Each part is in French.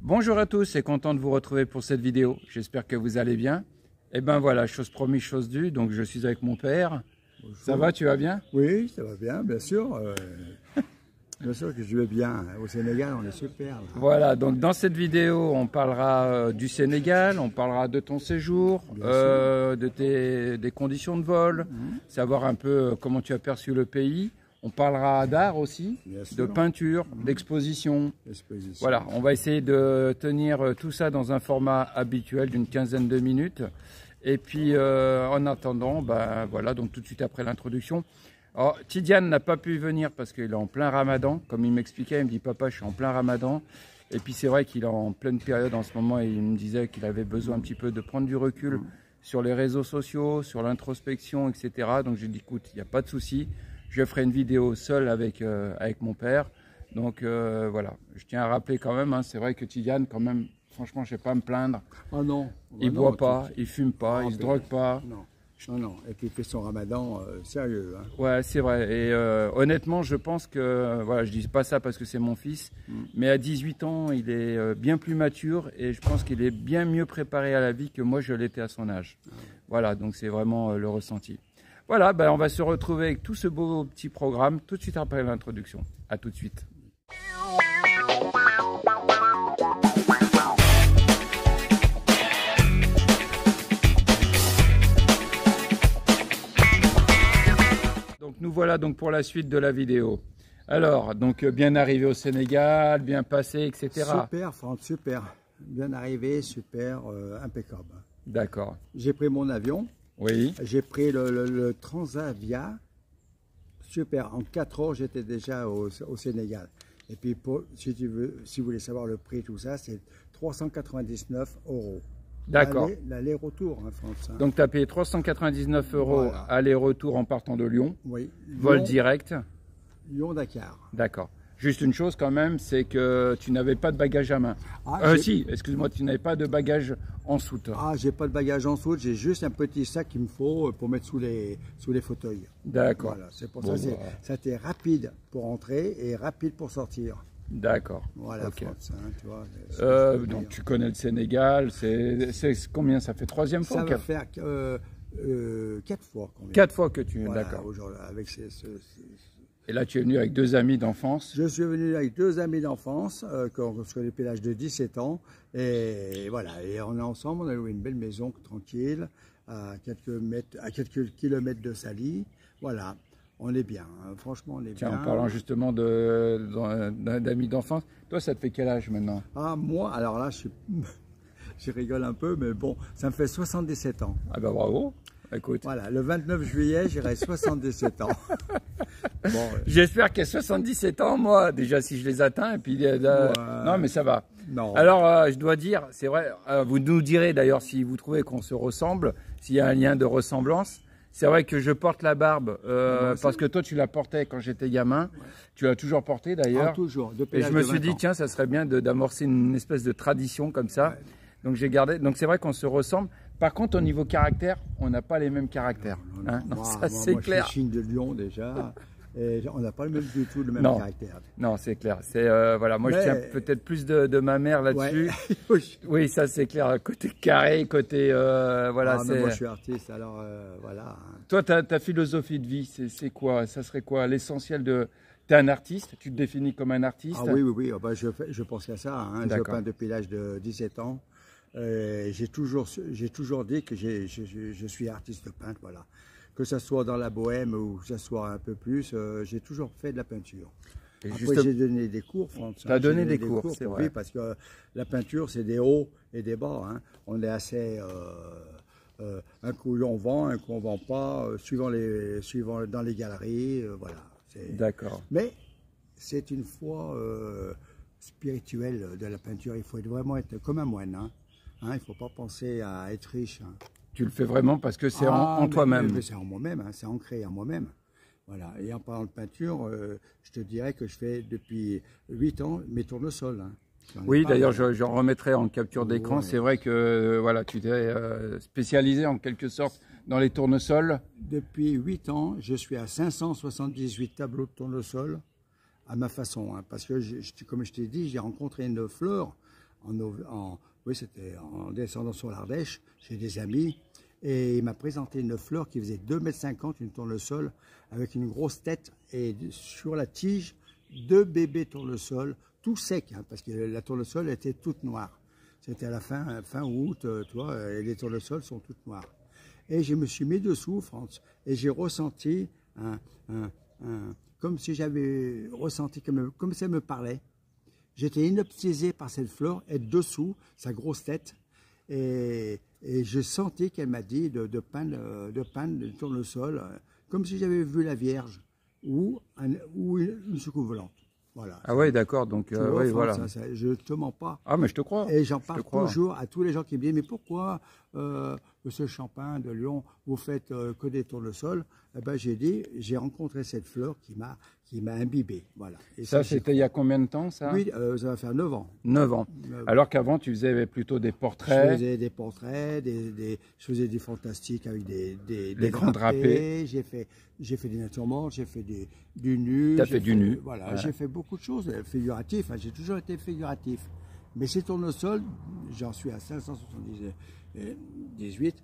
Bonjour à tous et content de vous retrouver pour cette vidéo. J'espère que vous allez bien. Et ben voilà, chose promise, chose due. Donc je suis avec mon père. Bonjour. Ça va, tu vas bien? Oui, ça va bien, bien sûr. Bien sûr que je vais bien. Au Sénégal, on est super. Là. Voilà, donc dans cette vidéo, on parlera du Sénégal, on parlera de ton séjour, des conditions de vol, savoir un peu comment tu as perçu le pays. On parlera d'art aussi, de peinture, d'exposition. Voilà, on va essayer de tenir tout ça dans un format habituel d'une quinzaine de minutes. Et puis en attendant, ben, voilà, donc tout de suite après l'introduction. Alors, Tidiane n'a pas pu venir parce qu'il est en plein ramadan. Comme il m'expliquait, il me dit « Papa, je suis en plein ramadan ». Et puis c'est vrai qu'il est en pleine période en ce moment et il me disait qu'il avait besoin un petit peu de prendre du recul sur les réseaux sociaux, sur l'introspection, etc. Donc j'ai dit « Écoute, il n'y a pas de souci. Je ferai une vidéo seule avec mon père. » Donc voilà, je tiens à rappeler quand même, hein, c'est vrai que Tidiane, quand même, franchement, je ne vais pas me plaindre. Ah non. Il ne boit pas, il ne fume pas, il ne se drogue pas. Non. Non, non, et puis il fait son ramadan sérieux. Hein. Ouais, c'est vrai. Et honnêtement, je pense que, voilà, je dis pas ça parce que c'est mon fils, mais à 18 ans, il est bien plus mature et je pense qu'il est bien mieux préparé à la vie que moi je l'étais à son âge. Voilà, donc c'est vraiment le ressenti. Voilà, ben, on va se retrouver avec tout ce beau petit programme tout de suite après l'introduction. À tout de suite. Donc nous voilà donc pour la suite de la vidéo. Alors, donc bien arrivé au Sénégal, bien passé, etc. Super, Franck, super. Bien arrivé, super, impeccable. D'accord. J'ai pris mon avion. Oui. J'ai pris le Transavia. Super, en 4 heures, j'étais déjà au Sénégal. Et puis, si vous voulez savoir le prix, tout ça, c'est 399 €. D'accord. L'aller-retour, hein, France. Hein. Donc, tu as payé 399 € voilà. Aller-retour en partant de Lyon. Oui. Vol direct. Lyon-Dakar. D'accord. Juste une chose quand même, c'est que tu n'avais pas de bagages à main. Si, excuse-moi, tu n'avais pas de bagages en soute. Ah, j'ai pas de bagages en soute, j'ai juste un petit sac qu'il me faut pour mettre sous les fauteuils. D'accord. Voilà, c'est pour ça. Ça a été rapide pour entrer et rapide pour sortir. D'accord. Voilà, okay. France, hein, tu vois, donc tu connais le Sénégal, c'est combien? Ça fait 3e fois? Ça va faire 4 fois. 4 fois que tu es, voilà, d'accord. Avec Et là, tu es venu avec 2 amis d'enfance? Je suis venu avec 2 amis d'enfance, quand je connais l'âge de 17 ans. Et voilà, et on est ensemble, on a loué une belle maison tranquille, à quelques kilomètres de Sali. Voilà, on est bien, hein. Franchement, on est bien. En parlant justement d'amis d'enfance, toi, ça te fait quel âge maintenant? Ah, moi, alors là, je rigole un peu, mais bon, ça me fait 77 ans. Ah ben bravo, écoute. Voilà, le 29 juillet, j'irai 77 ans. Bon, j'espère qu'à 77 ans, moi, déjà si je les atteins, et puis non, mais ça va. Non. Alors, je dois dire, c'est vrai, vous nous direz d'ailleurs si vous trouvez qu'on se ressemble, s'il y a un lien de ressemblance. C'est vrai que je porte la barbe parce que toi, tu la portais quand j'étais gamin. Ouais. Tu l'as toujours portée d'ailleurs. Ah, toujours. Et je me suis dit, tiens, ça serait bien d'amorcer une espèce de tradition comme ça. Ouais. Donc j'ai gardé. Donc c'est vrai qu'on se ressemble. Par contre, au niveau caractère, on n'a pas les mêmes caractères. Non, ça c'est clair. Je suis signe de lion déjà. Et on n'a pas du tout le même caractère. Non, c'est clair. Voilà, moi je tiens peut-être plus de ma mère là-dessus. Ouais. Oui, ça c'est clair. Côté carré, côté voilà. Mais moi je suis artiste, alors voilà. Toi, ta philosophie de vie, c'est quoi? Ça serait quoi l'essentiel de? Tu es un artiste, tu te définis comme un artiste? Ah oui. Oh, bah, je pense à ça. Hein. Je peins depuis l'âge de 17 ans. J'ai toujours dit que je suis artiste peintre, voilà. Que ce soit dans la bohème ou que ce soit un peu plus, j'ai toujours fait de la peinture. Et après, j'ai donné des cours, Franck. Tu as donné des cours, c'est vrai. Oui, parce que la peinture, c'est des hauts et des bas. Hein. On est assez... un coup, on vend, un coup, on ne vend pas, suivant dans les galeries, voilà. D'accord. Mais c'est une foi spirituelle de la peinture. Il faut vraiment être comme un moine. Hein. Il ne faut pas penser à être riche. Hein. Tu le fais vraiment parce que c'est en toi-même. C'est en moi-même, hein, c'est ancré en moi-même. Voilà. Et en parlant de peinture, je te dirais que je fais depuis 8 ans mes tournesols. Hein. Oui, d'ailleurs, je remettrai en capture d'écran. C'est vrai que voilà, tu t'es spécialisé en quelque sorte dans les tournesols. Depuis 8 ans, je suis à 578 tableaux de tournesol à ma façon. Hein, parce que, comme je t'ai dit, j'ai rencontré une fleur oui, c'était en descendant sur l'Ardèche, chez des amis. Et il m'a présenté une fleur qui faisait 2,50 m, une tournesol, avec une grosse tête. Et sur la tige, 2 bébés tournesols, tout secs, hein, parce que la tournesol était toute noire. C'était à la fin août, tu vois, et les tournesols sont toutes noires. Et je me suis mis dessous, Franz, et j'ai ressenti comme si j'avais ressenti, comme ça me parlait. J'étais hypnotisé par cette fleur, et dessous, sa grosse tête. Et je sentais qu'elle m'a dit de peindre le tournesol, comme si j'avais vu la Vierge ou une soucoupe volante. Voilà. Ah ouais, d'accord. Donc, oui, voilà. Je ne te mens pas. Ah, mais je te crois. Et j'en parle toujours à tous les gens qui me disent, mais pourquoi, Monsieur Champin de Lyon, vous faites que des tournesols? Eh ben, j'ai dit, j'ai rencontré cette fleur qui m'a imbibé. Voilà. Et ça c'était il y a combien de temps, ça? Oui, ça va faire 9 ans. 9 ans. Alors qu'avant, tu faisais plutôt des portraits. Je faisais des portraits, je faisais des fantastiques avec des grands drapés. J'ai fait des natures mortes, j'ai fait du nu. Tu as fait du nu. Voilà, ouais. J'ai fait beaucoup de choses, figuratif. Hein, j'ai toujours été figuratif. Mais ces tournesols, j'en suis à 578.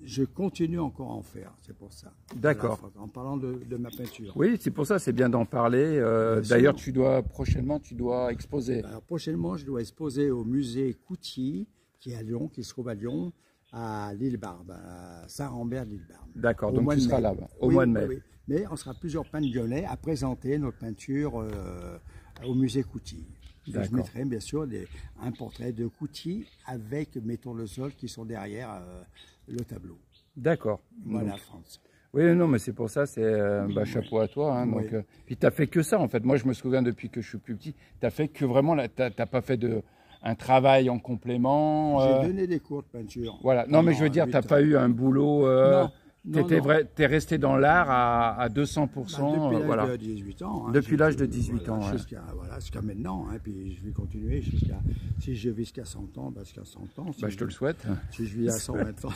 Je continue encore à en faire, c'est pour ça. D'accord. En parlant de ma peinture. Oui, c'est pour ça, c'est bien d'en parler. D'ailleurs, prochainement, tu dois exposer. Alors, prochainement, je dois exposer au musée Coutier, qui est à Lyon, qui se trouve à Lyon, à l'Île-Barbe, à Saint-Rambert l'Île-Barbe. D'accord, donc tu seras là-bas, au mois de mai. Oui. Mais on sera plusieurs peintres lyonnais à présenter notre peinture au musée Coutier. Je mettrai bien sûr un portrait de Coutier avec mes tournesols qui sont derrière le tableau. D'accord. Voilà, France. Oui, non, mais c'est pour ça, c'est chapeau à toi. Hein, oui. Donc, puis tu n'as fait que ça, en fait. Moi, je me souviens depuis que je suis plus petit, tu n'as fait que vraiment, tu n'as pas fait un travail en complément. J'ai donné des cours de peinture. Voilà. Non, mais je veux dire, tu n'as pas eu un boulot. T'es resté dans l'art à 200%. Depuis l'âge de 18 ans. Hein, depuis l'âge de 18 ans. Jusqu'à maintenant. Hein, puis je vais continuer si je vis jusqu'à 100 ans, jusqu'à 100 ans. Si je te le souhaite. Si je vis à 120 ans.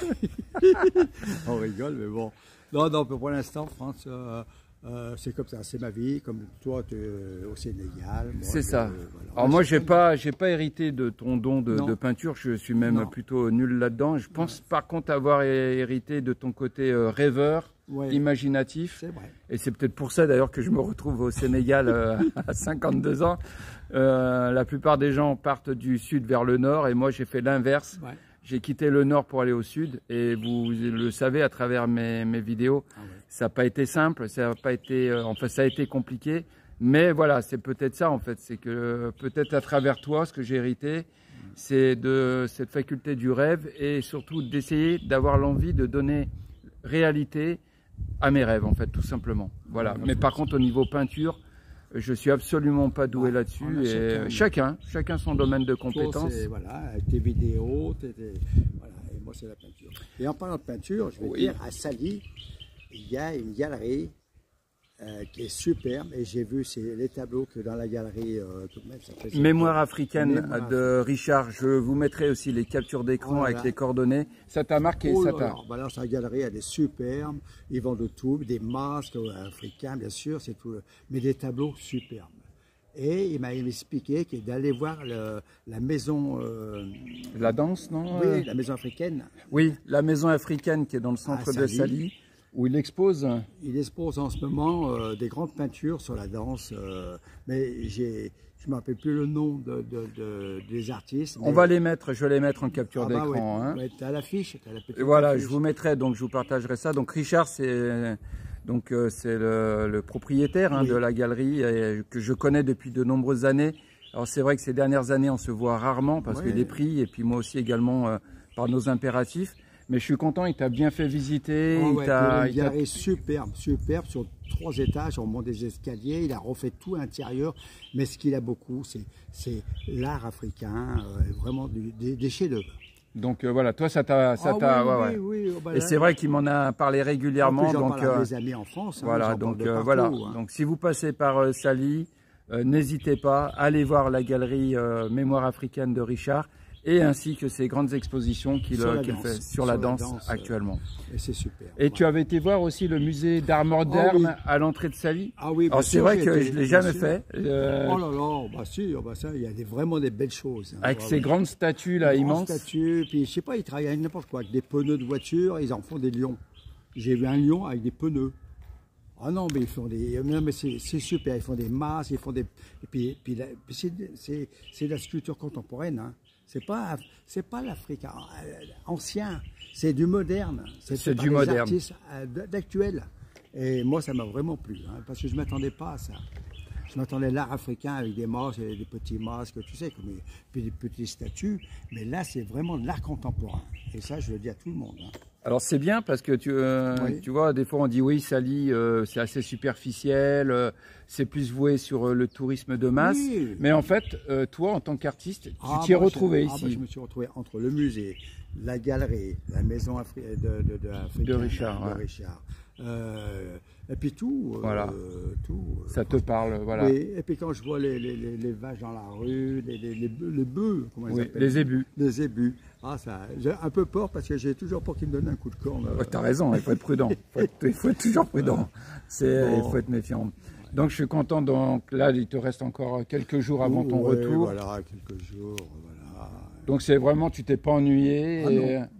On rigole, mais bon. Non, pour l'instant, France, c'est comme ça, c'est ma vie, comme toi au Sénégal. C'est ça. Voilà. Alors moi, j'ai pas hérité de ton don de peinture, je suis même plutôt nul là-dedans. Je pense par contre avoir hérité de ton côté rêveur, imaginatif. C'est vrai. Et c'est peut-être pour ça d'ailleurs que je me retrouve au Sénégal à 52 ans. La plupart des gens partent du sud vers le nord et moi j'ai fait l'inverse. Ouais. J'ai quitté le nord pour aller au sud et vous le savez à travers mes vidéos, ça n'a pas été simple, ça n'a pas été, ça a été compliqué, mais voilà, c'est peut-être ça en fait, c'est que peut-être à travers toi, ce que j'ai hérité, c'est de cette faculté du rêve et surtout d'essayer d'avoir l'envie de donner réalité à mes rêves en fait, tout simplement. Voilà. Mais par contre au niveau peinture, je suis absolument pas doué là-dessus et chacun son domaine de compétence. Voilà, tes vidéos, voilà, et moi c'est la peinture. Et en parlant de peinture, je vais dire à Sali, il y a une galerie qui est superbe et j'ai vu les tableaux que dans la galerie Mémoire africaine de Richard. Je vous mettrai aussi les captures d'écran avec les coordonnées. Ça t'a marqué, ça t'a. Alors sa galerie elle est superbe. Ils vendent de tout, des masques africains bien sûr, c'est tout, mais des tableaux superbes. Et il m'a expliqué d'aller voir la maison. La danse, non? Oui, la maison africaine. Oui, la maison africaine qui est dans le centre de Sali. Où il expose? Il expose en ce moment des grandes peintures sur la danse, mais je ne me rappelle plus le nom des artistes. On va les mettre, je vais les mettre en capture d'écran. Hein. Tu as l'affiche. Voilà, je vous mettrai, donc je vous partagerai ça. Donc Richard, c'est le propriétaire de la galerie que je connais depuis de nombreuses années. Alors c'est vrai que ces dernières années, on se voit rarement parce que des prix, et puis moi aussi également par nos impératifs. Mais je suis content, il t'a bien fait visiter. Une galerie superbe sur 3 étages, on monte des escaliers, il a refait tout l'intérieur. Mais ce qu'il a beaucoup, c'est l'art africain, vraiment des chefs-d'œuvre. Donc voilà, toi ça t'a... Oui, et c'est vrai qu'il m'en a parlé régulièrement. J'en parle à mes amis en France. Voilà, donc si vous passez par Sali, n'hésitez pas, allez voir la galerie Mémoire africaine de Richard. et ainsi que ces grandes expositions qu'il fait sur la danse actuellement. Et c'est super. Et voilà. Tu avais été voir aussi le musée d'art moderne à l'entrée de Sali. Ah oui, alors c'est vrai que je ne l'ai jamais fait. Oh là là, bah si, ça, il y a vraiment des belles choses. Hein. Avec ces grandes statues là, immenses. Grandes statues, puis je sais pas, ils travaillent avec n'importe quoi, avec des pneus de voiture, ils en font des lions. J'ai vu un lion avec des pneus. Ah non, mais ils font des. Non, mais c'est super. Ils font des masques, ils font des. Et puis c'est de la sculpture contemporaine. Hein. C'est pas l'Afrique ancien. C'est du moderne. C'est du moderne. Artistes d'actuel. Et moi, ça m'a vraiment plu, hein, parce que je m'attendais pas à ça. Je m'attendais à l'art africain avec des masques, des petits masques, tu sais, puis des petites statues. Mais là, c'est vraiment de l'art contemporain. Et ça, je le dis à tout le monde. Hein. Alors c'est bien parce que tu vois, des fois on dit oui, Sali, c'est assez superficiel, c'est plus voué sur le tourisme de masse. Oui. Mais en fait, toi, en tant qu'artiste, tu t'y es retrouvé ici. Je me suis retrouvé entre le musée, la galerie, la maison de Richard. Et puis tout. Voilà. Ça te parle, voilà. Oui, et puis quand je vois les vaches dans la rue, les bœufs, comment ils appellent ? Les ébus. Les ébus. Ah, ça, j'ai un peu peur parce que j'ai toujours peur qu'ils me donnent un coup de corne. Ouais, t'as raison, il faut être prudent. Il faut être toujours prudent. Il faut être méfiant. Donc je suis content. Donc là, il te reste encore quelques jours avant ton retour. Voilà, quelques jours. Voilà. Donc c'est vraiment, tu t'es pas ennuyé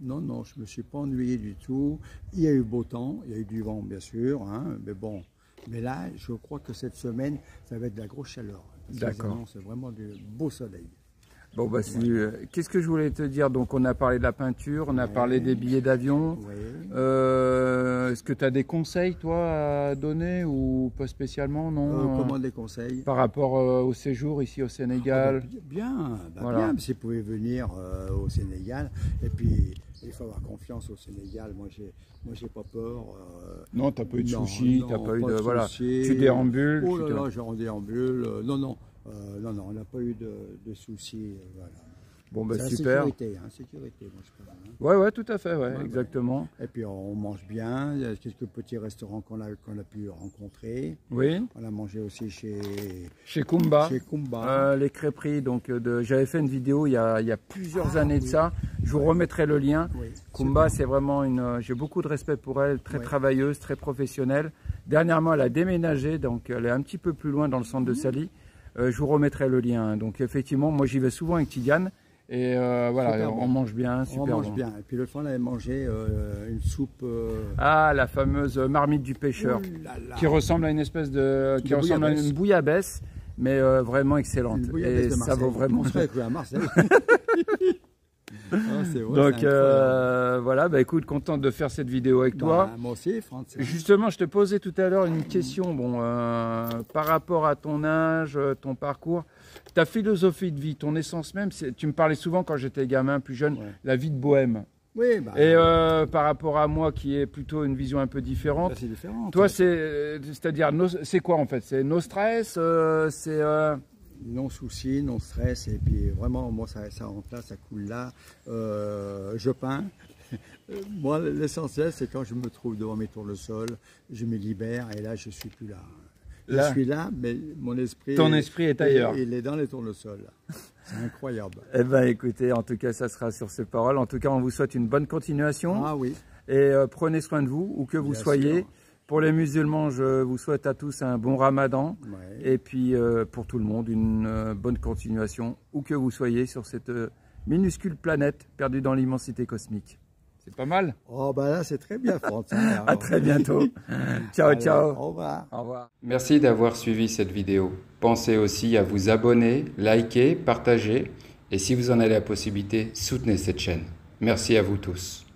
Non, je me suis pas ennuyé du tout. Il y a eu beau temps, il y a eu du vent bien sûr, hein, mais bon. Mais là, je crois que cette semaine, ça va être de la grosse chaleur. D'accord. C'est vraiment du beau soleil. Bon, bah, qu'est-ce que je voulais te dire? Donc, on a parlé de la peinture, on a parlé des billets d'avion. Est-ce que tu as des conseils, toi, à donner ou pas spécialement, non? Comment des conseils? Par rapport au séjour ici au Sénégal? Bien, bien, si vous pouvez venir au Sénégal. Et puis, il faut avoir confiance au Sénégal. Moi, j'ai pas peur. Non, tu n'as pas eu de soucis, tu n'as pas eu de. Voilà, tu déambules. Oh là là, j'en déambule. Non, on n'a pas eu de soucis. Voilà. Bon, bah super. Sécurité, moi je parle. Hein. Ouais, tout à fait, exactement. Et puis on mange bien. Il y a quelques petits restaurants qu'on a pu rencontrer. Oui. On a mangé aussi chez Kumba. Chez Kumba. Les crêperies. Donc, j'avais fait une vidéo il y a plusieurs années de ça. Je vous remettrai le lien. Oui, Kumba, c'est vraiment j'ai beaucoup de respect pour elle, très travailleuse, très professionnelle. Dernièrement, elle a déménagé, donc elle est un petit peu plus loin dans le centre de Sali. Je vous remettrai le lien. Donc effectivement, moi j'y vais souvent avec Tidiane. Et voilà, on mange bien, super bon. On mange bien. Et puis le fois, on avait mangé une soupe. Ah, la fameuse marmite du pêcheur, qui ressemble à une espèce ressemble à une bouillabaisse, mais vraiment excellente. Et ça vaut vraiment. À Marseille. Donc voilà, bah écoute, content de faire cette vidéo avec toi. Moi aussi, Franck. Justement, je te posais tout à l'heure une question, par rapport à ton âge, ton parcours, ta philosophie de vie, ton essence même. Tu me parlais souvent quand j'étais gamin, plus jeune, la vie de bohème. Oui, et par rapport à moi qui est plutôt une vision un peu différente. C'est différent. Toi, c'est-à-dire, c'est quoi en fait? C'est no stress, c'est non souci, non stress, et puis vraiment, moi, ça rentre là, ça coule là. Je peins. Moi, l'essentiel, c'est quand je me trouve devant mes tournesols, je me libère, et là, je suis plus là. Je suis là, mais mon esprit... Ton esprit est ailleurs. Il est dans les tournesols. C'est incroyable. Eh bien, écoutez, en tout cas, ça sera sur ces paroles. En tout cas, on vous souhaite une bonne continuation. Ah oui. Et prenez soin de vous, où que vous soyez. Sûr. Pour les musulmans, je vous souhaite à tous un bon ramadan. Ouais. Et puis, pour tout le monde, une bonne continuation, où que vous soyez sur cette minuscule planète perdue dans l'immensité cosmique. C'est pas mal? Oh, bah là, c'est très bien, Franck. À très bientôt. Ciao, ciao. Au revoir. Au revoir. Merci d'avoir suivi cette vidéo. Pensez aussi à vous abonner, liker, partager. Et si vous en avez la possibilité, soutenez cette chaîne. Merci à vous tous.